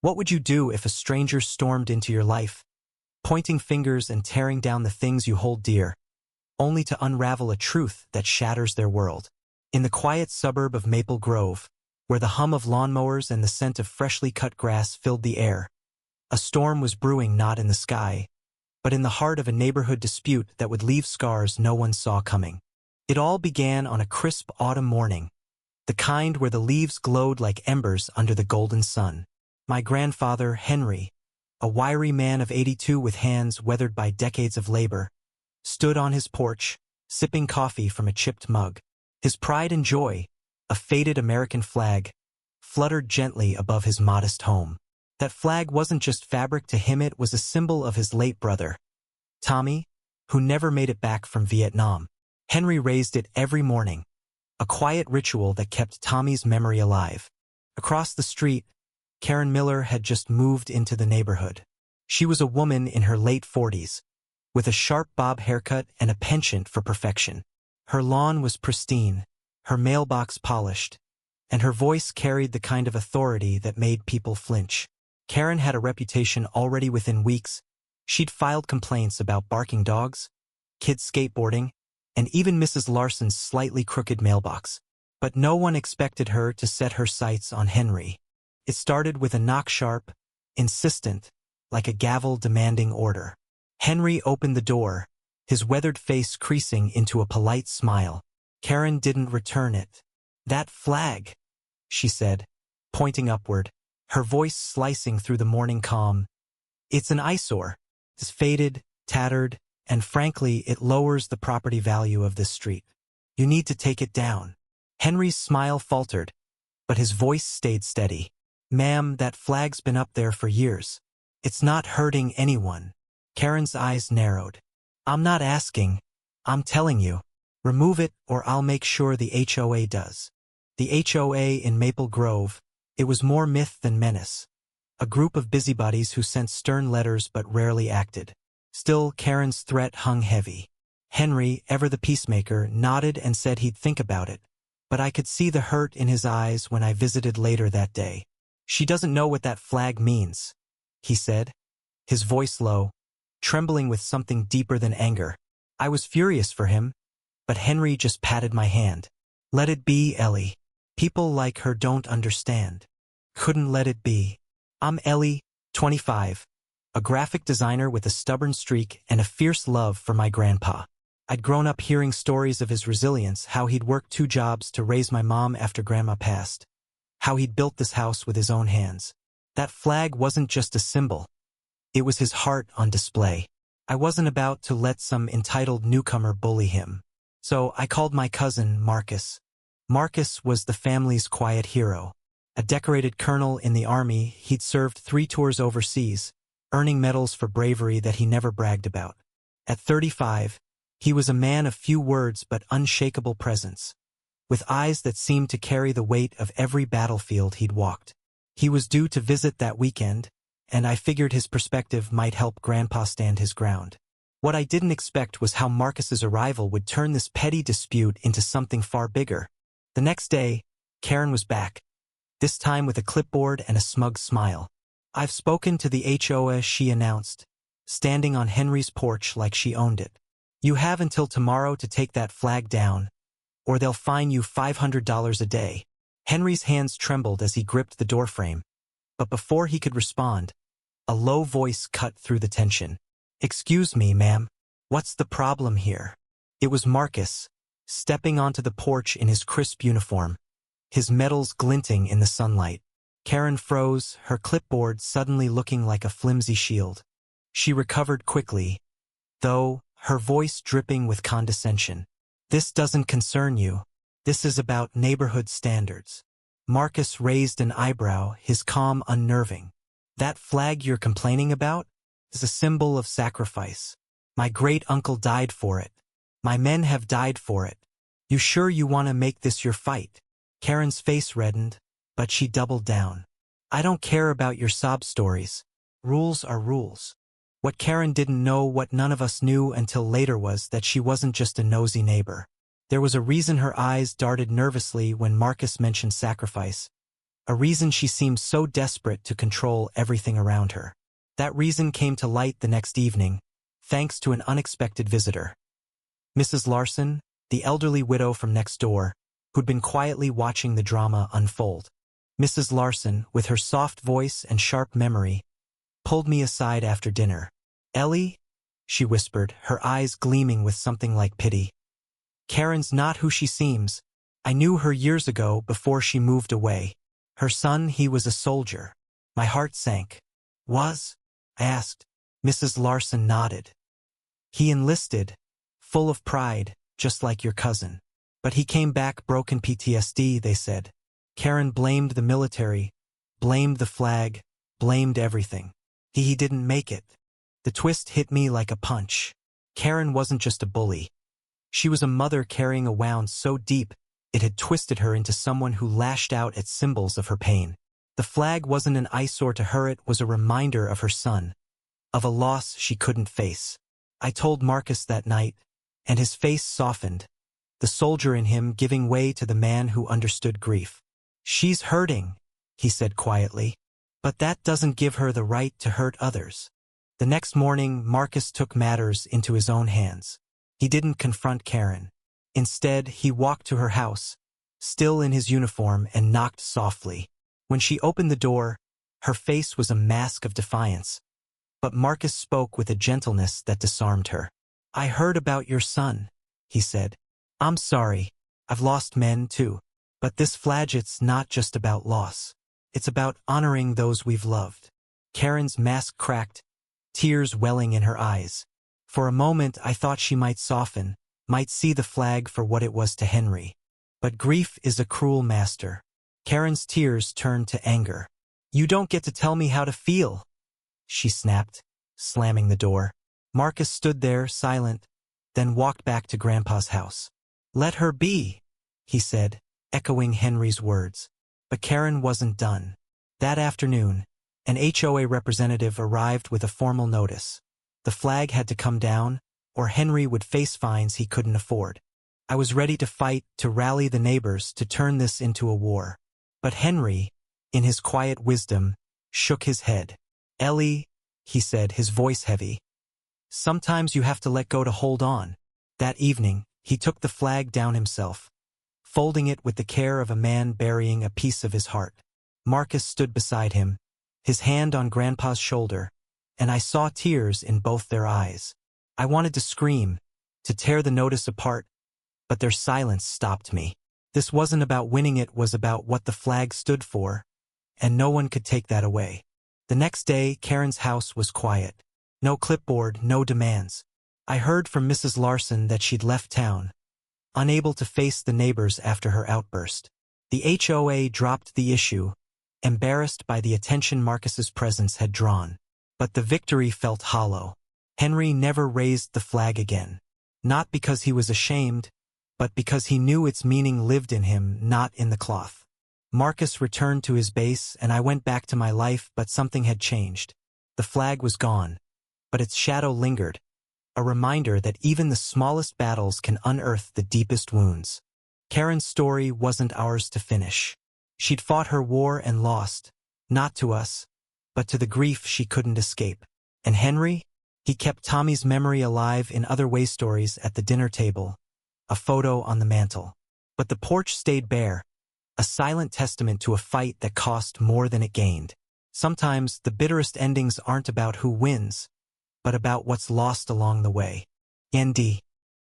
What would you do if a stranger stormed into your life, pointing fingers and tearing down the things you hold dear, only to unravel a truth that shatters their world? In the quiet suburb of Maple Grove, where the hum of lawnmowers and the scent of freshly cut grass filled the air, a storm was brewing, not in the sky, but in the heart of a neighborhood dispute that would leave scars no one saw coming. It all began on a crisp autumn morning, the kind where the leaves glowed like embers under the golden sun. My grandfather, Henry, a wiry man of 82 with hands weathered by decades of labor, stood on his porch, sipping coffee from a chipped mug. His pride and joy, a faded American flag, fluttered gently above his modest home. That flag wasn't just fabric to him, it was a symbol of his late brother, Tommy, who never made it back from Vietnam. Henry raised it every morning, a quiet ritual that kept Tommy's memory alive. Across the street, Karen Miller had just moved into the neighborhood. She was a woman in her late 40s, with a sharp bob haircut and a penchant for perfection. Her lawn was pristine, her mailbox polished, and her voice carried the kind of authority that made people flinch. Karen had a reputation already. Within weeks. She'd filed complaints about barking dogs, kids skateboarding, and even Mrs. Larson's slightly crooked mailbox. But no one expected her to set her sights on Henry. It started with a knock, sharp, insistent, like a gavel demanding order. Henry opened the door, his weathered face creasing into a polite smile. Karen didn't return it. "That flag," she said, pointing upward, her voice slicing through the morning calm. "It's an eyesore. It's faded, tattered, and frankly, it lowers the property value of this street. You need to take it down." Henry's smile faltered, but his voice stayed steady. "Ma'am, that flag's been up there for years. It's not hurting anyone." Karen's eyes narrowed. "I'm not asking. I'm telling you. Remove it or I'll make sure the HOA does." The HOA in Maple Grove, it was more myth than menace. A group of busybodies who sent stern letters but rarely acted. Still, Karen's threat hung heavy. Henry, ever the peacemaker, nodded and said he'd think about it, but I could see the hurt in his eyes when I visited later that day. "She doesn't know what that flag means," he said, his voice low, trembling with something deeper than anger. I was furious for him, but Henry just patted my hand. "Let it be, Ellie. People like her don't understand." Couldn't let it be. I'm Ellie, 25, a graphic designer with a stubborn streak and a fierce love for my grandpa. I'd grown up hearing stories of his resilience, how he'd worked 2 jobs to raise my mom after Grandma passed, how he'd built this house with his own hands. That flag wasn't just a symbol. It was his heart on display. I wasn't about to let some entitled newcomer bully him. So I called my cousin, Marcus. Marcus was the family's quiet hero. A decorated colonel in the army, he'd served 3 tours overseas, earning medals for bravery that he never bragged about. At 35, he was a man of few words but unshakable presence, with eyes that seemed to carry the weight of every battlefield he'd walked. He was due to visit that weekend, and I figured his perspective might help Grandpa stand his ground. What I didn't expect was how Marcus's arrival would turn this petty dispute into something far bigger. The next day, Karen was back, this time with a clipboard and a smug smile. "I've spoken to the HOA," she announced, standing on Henry's porch like she owned it. "You have until tomorrow to take that flag down, or they'll fine you $500 a day." Henry's hands trembled as he gripped the doorframe, but before he could respond, a low voice cut through the tension. "Excuse me, ma'am. What's the problem here?" It was Marcus, stepping onto the porch in his crisp uniform, his medals glinting in the sunlight. Karen froze, her clipboard suddenly looking like a flimsy shield. She recovered quickly, though, her voice dripping with condescension. "This doesn't concern you. This is about neighborhood standards." Marcus raised an eyebrow, his calm unnerving. "That flag you're complaining about is a symbol of sacrifice. My great-uncle died for it. My men have died for it. You sure you want to make this your fight?" Karen's face reddened, but she doubled down. "I don't care about your sob stories. Rules are rules." What Karen didn't know, what none of us knew until later, was that she wasn't just a nosy neighbor. There was a reason her eyes darted nervously when Marcus mentioned sacrifice, a reason she seemed so desperate to control everything around her. That reason came to light the next evening, thanks to an unexpected visitor. Mrs. Larson, the elderly widow from next door, who'd been quietly watching the drama unfold. Mrs. Larson, with her soft voice and sharp memory, pulled me aside after dinner. "Ellie," she whispered, her eyes gleaming with something like pity. "Karen's not who she seems. I knew her years ago before she moved away. Her son, he was a soldier." My heart sank. "Was?" I asked. Mrs. Larson nodded. "He enlisted, full of pride, just like your cousin. But he came back broken PTSD, they said. Karen blamed the military, blamed the flag, blamed everything. He didn't make it." The twist hit me like a punch. Karen wasn't just a bully. She was a mother carrying a wound so deep it had twisted her into someone who lashed out at symbols of her pain. The flag wasn't an eyesore to her, it was a reminder of her son, of a loss she couldn't face. I told Marcus that night, and his face softened, the soldier in him giving way to the man who understood grief. "She's hurting," he said quietly, "but that doesn't give her the right to hurt others." The next morning, Marcus took matters into his own hands. He didn't confront Karen. Instead, he walked to her house, still in his uniform, and knocked softly. When she opened the door, her face was a mask of defiance. But Marcus spoke with a gentleness that disarmed her. "I heard about your son," he said. "I'm sorry. I've lost men too. But this flagell's not just about loss. It's about honoring those we've loved." Karen's mask cracked, tears welling in her eyes. For a moment I thought she might soften, might see the flag for what it was to Henry. But grief is a cruel master. Karen's tears turned to anger. "You don't get to tell me how to feel," she snapped, slamming the door. Marcus stood there, silent, then walked back to Grandpa's house. "Let her be," he said, echoing Henry's words. But Karen wasn't done. That afternoon, an HOA representative arrived with a formal notice. The flag had to come down, or Henry would face fines he couldn't afford. I was ready to fight, to rally the neighbors, to turn this into a war. But Henry, in his quiet wisdom, shook his head. "Ellie," he said, his voice heavy, "sometimes you have to let go to hold on." That evening, he took the flag down himself, folding it with the care of a man burying a piece of his heart. Marcus stood beside him, his hand on Grandpa's shoulder, and I saw tears in both their eyes. I wanted to scream, to tear the notice apart, but their silence stopped me. This wasn't about winning, it was about what the flag stood for, and no one could take that away. The next day, Karen's house was quiet. No clipboard, no demands. I heard from Mrs. Larson that she'd left town, unable to face the neighbors after her outburst. The HOA dropped the issue, embarrassed by the attention Marcus's presence had drawn. But the victory felt hollow. Henry never raised the flag again. Not because he was ashamed, but because he knew its meaning lived in him, not in the cloth. Marcus returned to his base, and I went back to my life, but something had changed. The flag was gone, but its shadow lingered, a reminder that even the smallest battles can unearth the deepest wounds. Karen's story wasn't ours to finish. She'd fought her war and lost, not to us, but to the grief she couldn't escape. And Henry? He kept Tommy's memory alive in other way, stories at the dinner table, a photo on the mantel. But the porch stayed bare, a silent testament to a fight that cost more than it gained. Sometimes the bitterest endings aren't about who wins, but about what's lost along the way. Yendi.